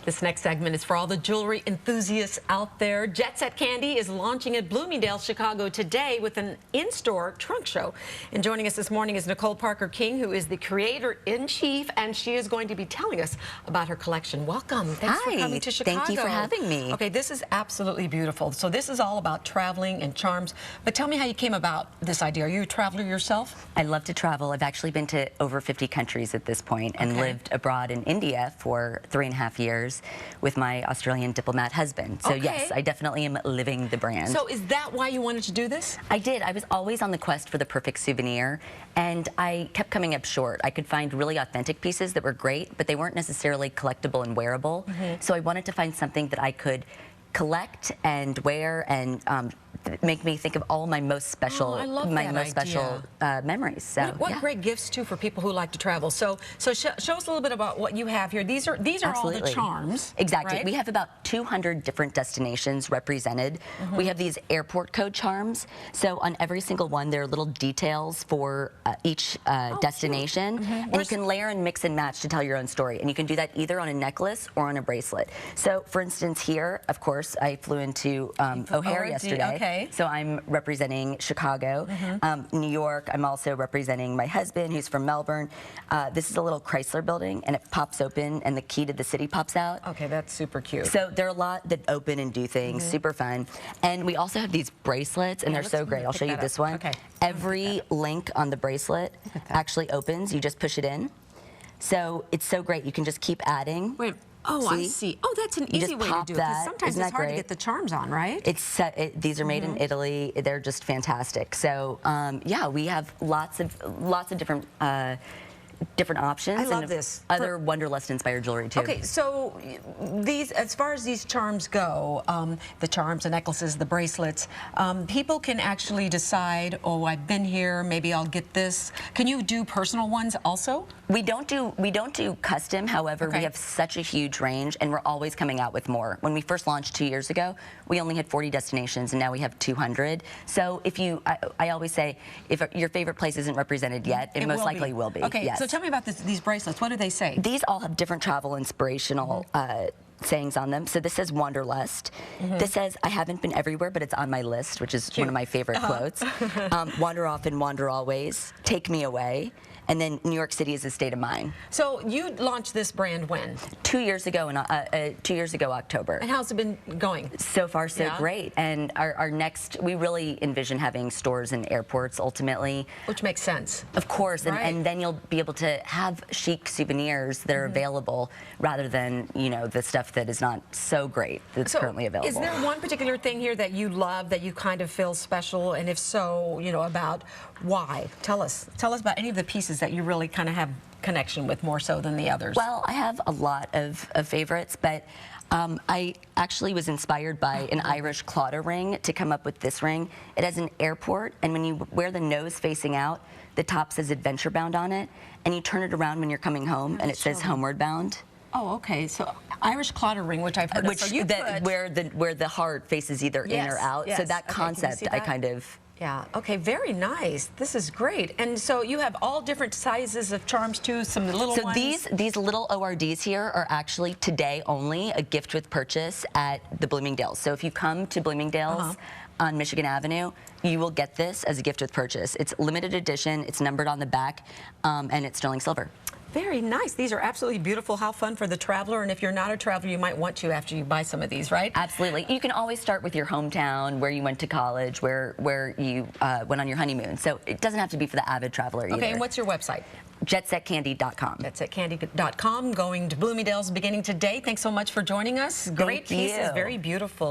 This next segment is for all the jewelry enthusiasts out there. Jet Set Candy is launching at Bloomingdale's, Chicago today with an in-store trunk show. And joining us this morning is Nicole Parker King, who is the creator-in-chief, and she is going to be telling us about her collection. Welcome. Thanks for coming to Chicago. Thank you for having me. Okay, this is absolutely beautiful. So this is all about traveling and charms. But tell me how you came about this idea. Are you a traveler yourself? I love to travel. I've actually been to over 50 countries at this point and lived abroad in India for 3.5 years with my Australian diplomat husband. So yes, I definitely am living the brand. So is that why you wanted to do this? I did. I was always on the quest for the perfect souvenir, and I kept coming up short. I could find really authentic pieces that were great, but they weren't necessarily collectible and wearable. So I wanted to find something that I could collect and wear and make me think of all my most special, memories. So what great gifts too for people who like to travel. So show us a little bit about what you have here. These are all the charms. Exactly. Right? We have about 200 different destinations represented. We have these airport code charms. So on every single one, there are little details for each destination, and you can layer and mix and match to tell your own story. And you can do that either on a necklace or on a bracelet. So for instance, here, of course, I flew into O'Hare yesterday. So I'm representing Chicago. New York, I'm also representing my husband, who's from Melbourne. This is a little Chrysler building, and it pops open, and the key to the city pops out. Okay, that's super cute. So there are a lot that open and do things, super fun. And we also have these bracelets, and they're so great. I'll show you this one. Okay. Every link on the bracelet actually opens. You just push it in. So it's so great. You can just keep adding. Wait. Oh, I see. Oh, that's an easy way to do it, because sometimes it's hard to get the charms on, right? These are made in Italy. They're just fantastic. So, yeah, we have lots of different options. I love this. Other Wanderlust-inspired jewelry too. Okay, so these, as far as these charms go, the charms, the necklaces, the bracelets, people can actually decide, oh, I've been here, maybe I'll get this. Can you do personal ones also? We don't do custom. However, we have such a huge range, and we're always coming out with more. When we first launched 2 years ago, we only had 40 destinations, and now we have 200. So if you, I always say, if your favorite place isn't represented yet, it most likely will be. Okay, yes. so tell me about these bracelets. What do they say? These all have different travel inspirational sayings on them. So this says Wanderlust. This says, I haven't been everywhere, but it's on my list, which is one of my favorite quotes. Wander off and wander always. Take me away. And then New York City is a state of mind. So you launched this brand when? 2 years ago, October. And how's it been going? So far, so great. And our next, we really envision having stores in airports ultimately. Which makes sense. Of course, and then you'll be able to have chic souvenirs that are available rather than, you know, the stuff that is not so great that's currently available. Is there one particular thing here that you love, that you kind of feel special? And if so, you know, about why? Tell us about any of the pieces that you really kind of have connection with more so than the others. Well, I have a lot of favorites, but I actually was inspired by an Irish Claddagh ring to come up with this ring. It has an airport, and when you wear the nose facing out, the top says Adventure Bound on it, and you turn it around when you're coming home, and it says Homeward Bound. Oh, okay. So Irish Claddagh ring, which I've heard of. So where the heart faces either in or out. So that concept, I kind of. Yeah, okay, very nice. This is great. And so you have all different sizes of charms too, some little ones. So these little ORDs here are actually today only a gift with purchase at the Bloomingdale's. So if you come to Bloomingdale's on Michigan Avenue, you will get this as a gift with purchase. It's limited edition, it's numbered on the back, and it's sterling silver. Very nice. These are absolutely beautiful. How fun for the traveler. And if you're not a traveler, you might want to after you buy some of these, right? Absolutely. You can always start with your hometown, where you went to college, where you went on your honeymoon. So it doesn't have to be for the avid traveler either. Okay, and what's your website? JetSetCandy.com. JetSetCandy.com. Going to Bloomingdale's beginning today. Thanks so much for joining us. Great pieces, very beautiful.